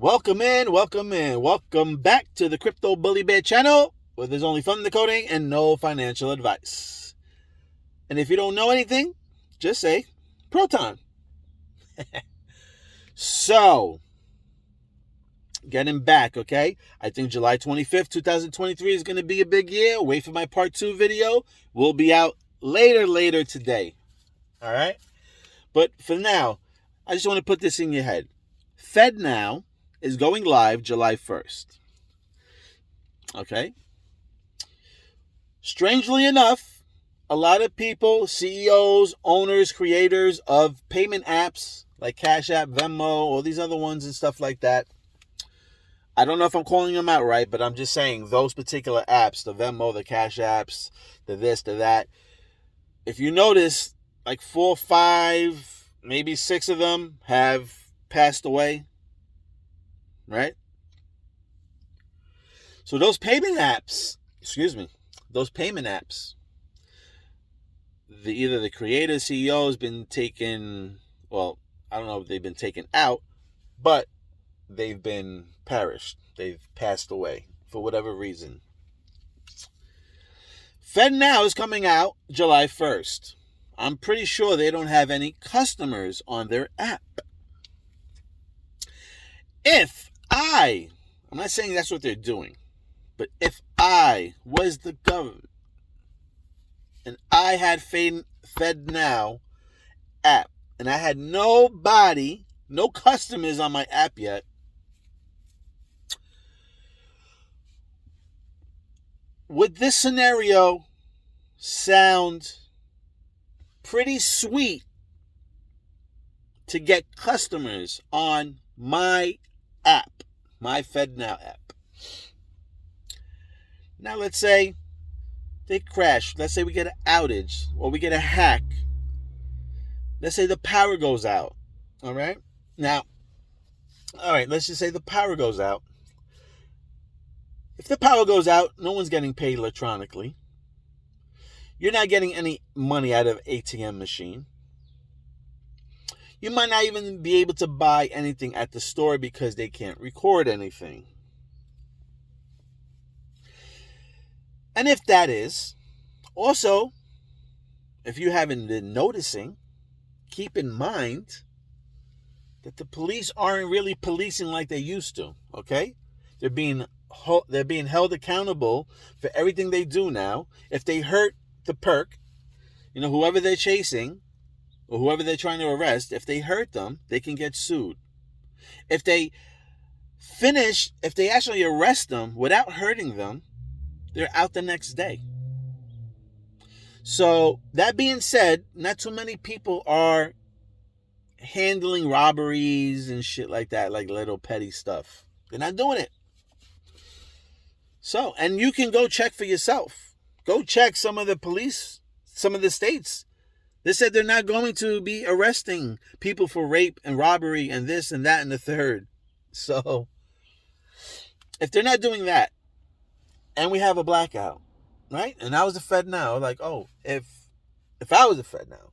Welcome in, welcome in, welcome back to the Crypto Bully Bear channel, where there's only fun decoding and no financial advice. And if you don't know anything, just say Proton. So, getting back, okay? I think July 25th, 2023 is going to be a big year. Wait for my part 2 video. We'll be out later today. All right? But for now, I just want to put this in your head. Fednow is going live July 1st. Okay? Strangely enough, a lot of people, CEOs, owners, creators of payment apps like Cash App, Venmo, all these other ones and stuff like that. I don't know if I'm calling them out right, but I'm just saying those particular apps, the Venmo, the Cash Apps, the this, the that. If you notice, like 4, 5, maybe 6 of them have passed away. Right? So those payment apps, either the creator, CEO has been taken, well, I don't know if they've been taken out, but they've been perished. They've passed away for whatever reason. Fednow is coming out July 1st. I'm pretty sure they don't have any customers on their app. I'm not saying that's what they're doing, but if I was the government and I had Fednow app and I had no customers on my app yet, would this scenario sound pretty sweet to get customers on my app, my Fednow app? Now let's say they crash. Let's say we get an outage or we get a hack. Let's say the power goes out. All right? Now, let's just say the power goes out. If the power goes out, no one's getting paid electronically. You're not getting any money out of ATM machine. You might not even be able to buy anything at the store because they can't record anything. And if that is, also, if you haven't been noticing, keep in mind that the police aren't really policing like they used to, okay? They're being held accountable for everything they do now. If they hurt the perk, whoever they're chasing, or whoever they're trying to arrest, if they hurt them, they can get sued. If they actually arrest them without hurting them, they're out the next day. So, that being said, not too many people are handling robberies and shit like that, like little petty stuff. They're not doing it. So, and you can go check for yourself. Go check some of the states. They said they're not going to be arresting people for rape and robbery and this and that and the third. So, if they're not doing that, and we have a blackout, right? And I was a Fednow, like, if I was a Fednow,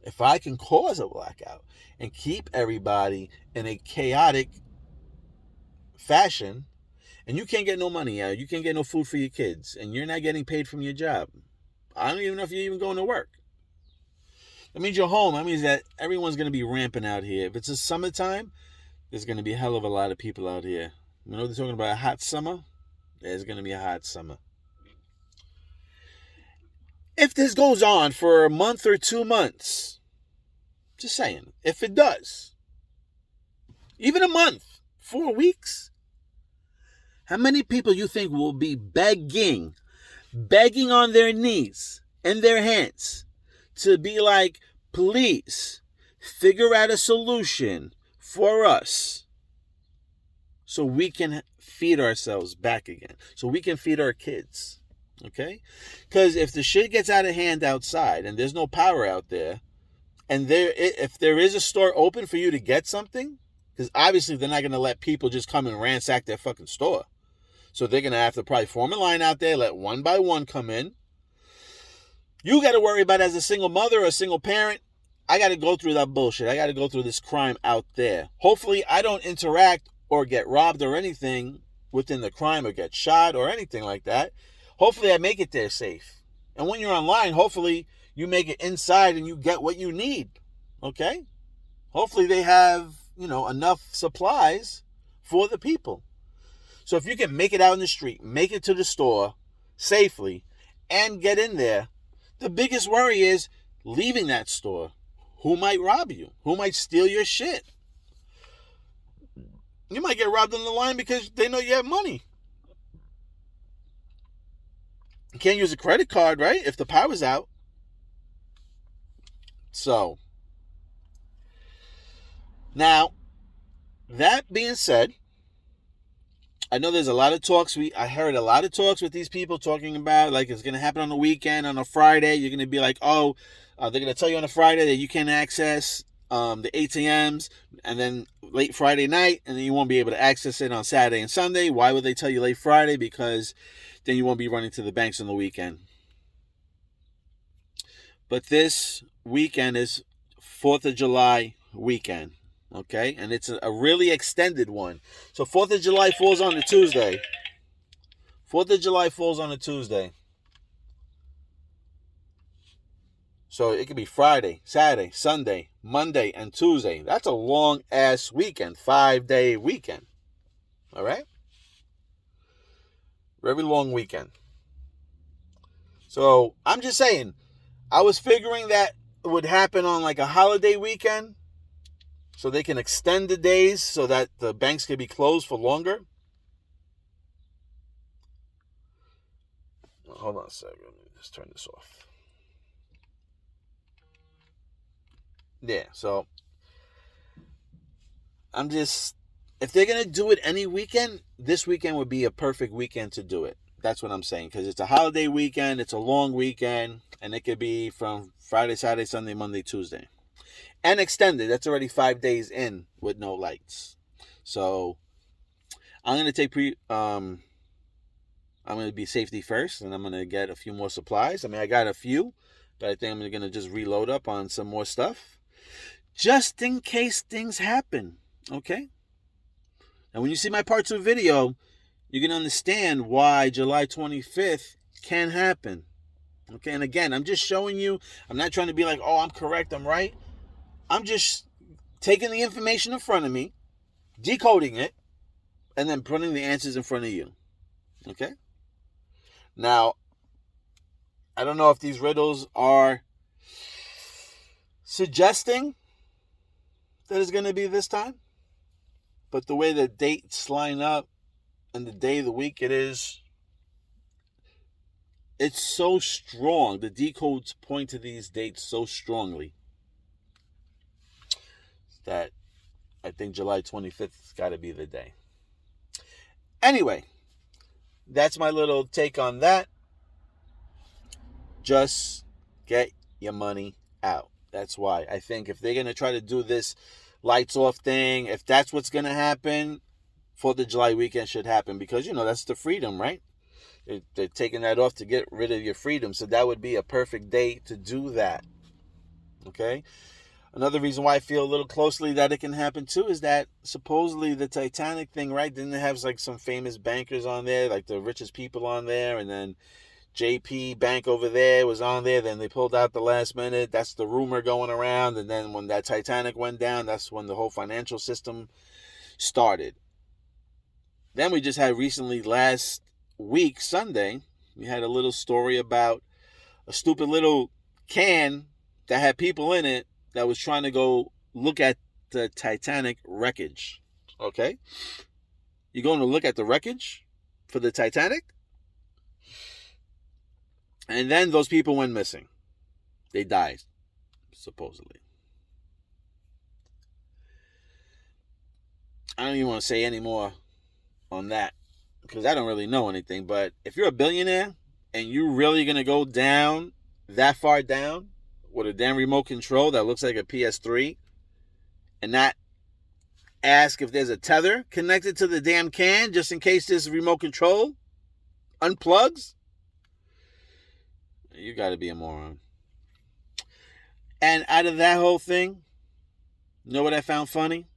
if I can cause a blackout and keep everybody in a chaotic fashion, and you can't get no money out, you can't get no food for your kids, and you're not getting paid from your job, I don't even know if you're even going to work. That means you're home. That means that everyone's going to be ramping out here. If it's a summertime, there's going to be a hell of a lot of people out here. They're talking about a hot summer? There's going to be a hot summer. If this goes on for a month or 2 months, just saying, if it does, even a month, 4 weeks, how many people you think will be begging on their knees and their hands to be like, please figure out a solution for us so we can feed ourselves back again, so we can feed our kids, okay? Because if the shit gets out of hand outside and there's no power out there, and if there is a store open for you to get something, because obviously they're not going to let people just come and ransack their fucking store. So they're going to have to probably form a line out there, let one by one come in. You got to worry about, as a single mother or a single parent, I got to go through that bullshit. I got to go through this crime out there. Hopefully I don't interact or get robbed or anything within the crime or get shot or anything like that. Hopefully I make it there safe. And when you're online, hopefully you make it inside and you get what you need. Okay? Hopefully they have, enough supplies for the people. So if you can make it out in the street, make it to the store safely, and get in there, the biggest worry is leaving that store. Who might rob you? Who might steal your shit? You might get robbed on the line because they know you have money. You can't use a credit card, right? If the power's out. So, now, that being said, I know there's a lot of talks. I heard a lot of talks with these people talking about like it's going to happen on the weekend, on a Friday. You're going to be like, they're going to tell you on a Friday that you can't access the ATMs, and then late Friday night, and then you won't be able to access it on Saturday and Sunday. Why would they tell you late Friday? Because then you won't be running to the banks on the weekend. But this weekend is 4th of July weekend. Okay, and it's a really extended one. So 4th of July falls on a Tuesday. 4th of July falls on a Tuesday. So it could be Friday, Saturday, Sunday, Monday, and Tuesday. That's a long-ass weekend, 5-day weekend. All right? Very long weekend. So I'm just saying, I was figuring that it would happen on like a holiday weekend, so they can extend the days so that the banks can be closed for longer. Hold on a second. Let me just turn this off. Yeah, so if they're going to do it any weekend, this weekend would be a perfect weekend to do it. That's what I'm saying, because it's a holiday weekend, it's a long weekend, and it could be from Friday, Saturday, Sunday, Monday, Tuesday. And extended. That's already 5 days in with no lights. So I'm gonna I'm gonna be safety first, and I'm gonna get a few more supplies. I mean, I got a few, but I think I'm gonna just reload up on some more stuff, just in case things happen. Okay. And when you see my part 2 video, you're gonna understand why July 25th can happen. Okay. And again, I'm just showing you. I'm not trying to be like, oh, I'm correct, I'm right. I'm just taking the information in front of me, decoding it, and then putting the answers in front of you. Okay? Now, I don't know if these riddles are suggesting that it's going to be this time, but the way the dates line up and the day of the week it is, it's so strong. The decodes point to these dates so strongly that I think July 25th has got to be the day. Anyway, that's my little take on that. Just get your money out. That's why I think if they're going to try to do this lights off thing, if that's what's going to happen, 4th of July weekend should happen, because, that's the freedom, right? They're taking that off to get rid of your freedom. So that would be a perfect day to do that. Okay? Another reason why I feel a little closely that it can happen too is that supposedly the Titanic thing, right? Didn't it have like some famous bankers on there, like the richest people on there, and then JP Bank over there was on there. Then they pulled out the last minute. That's the rumor going around. And then when that Titanic went down, that's when the whole financial system started. Then we just had recently, last week, Sunday, we had a little story about a stupid little can that had people in it that was trying to go look at the Titanic wreckage. Okay? You're going to look at the wreckage for the Titanic? And then those people went missing. They died, supposedly. I don't even want to say any more on that, because I don't really know anything. But if you're a billionaire and you're really going to go down that far down with a damn remote control that looks like a PS3 and not ask if there's a tether connected to the damn can just in case this remote control unplugs, you got to be a moron. And out of that whole thing, you know what I found funny?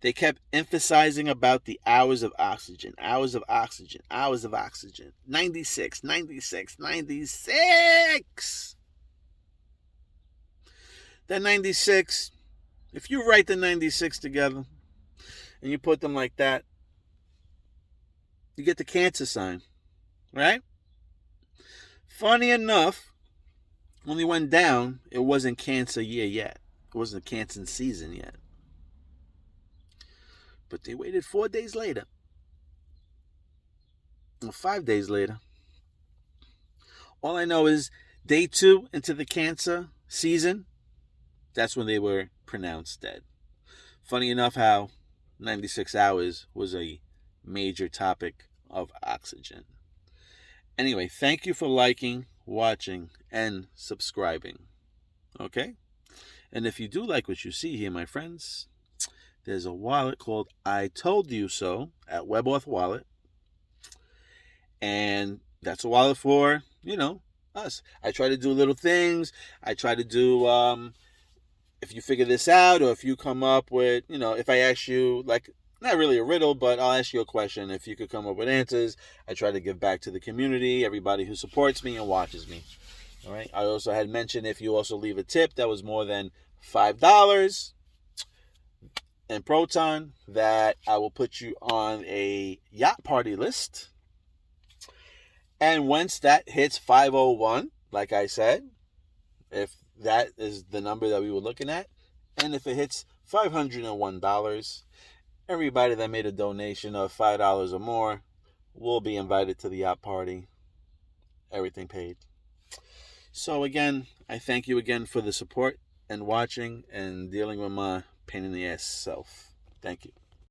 They kept emphasizing about the hours of oxygen, hours of oxygen, hours of oxygen. 96, 96, 96. That 96, if you write the 96 together and you put them like that, you get the cancer sign, right? Funny enough, when they went down, it wasn't cancer year yet. It wasn't cancer season yet. But they waited 4 days later, or 5 days later. All I know is day 2 into the cancer season, that's when they were pronounced dead. Funny enough how 96 hours was a major topic of oxygen. Anyway, thank you for liking, watching, and subscribing. Okay? And if you do like what you see here, my friends, there's a wallet called I Told You So at WebAuth Wallet. And that's a wallet for, us. I try to do little things. I try to do, if you figure this out, or if you come up with, if I ask you, like, not really a riddle, but I'll ask you a question. If you could come up with answers, I try to give back to the community, everybody who supports me and watches me. All right. I also had mentioned if you also leave a tip that was more than $5 in Proton, that I will put you on a yacht party list. And once that hits 501, like I said, if that is the number that we were looking at, and if it hits $501, everybody that made a donation of $5 or more will be invited to the yacht party. Everything paid. So again, I thank you again for the support and watching and dealing with my pain in the ass self. Thank you.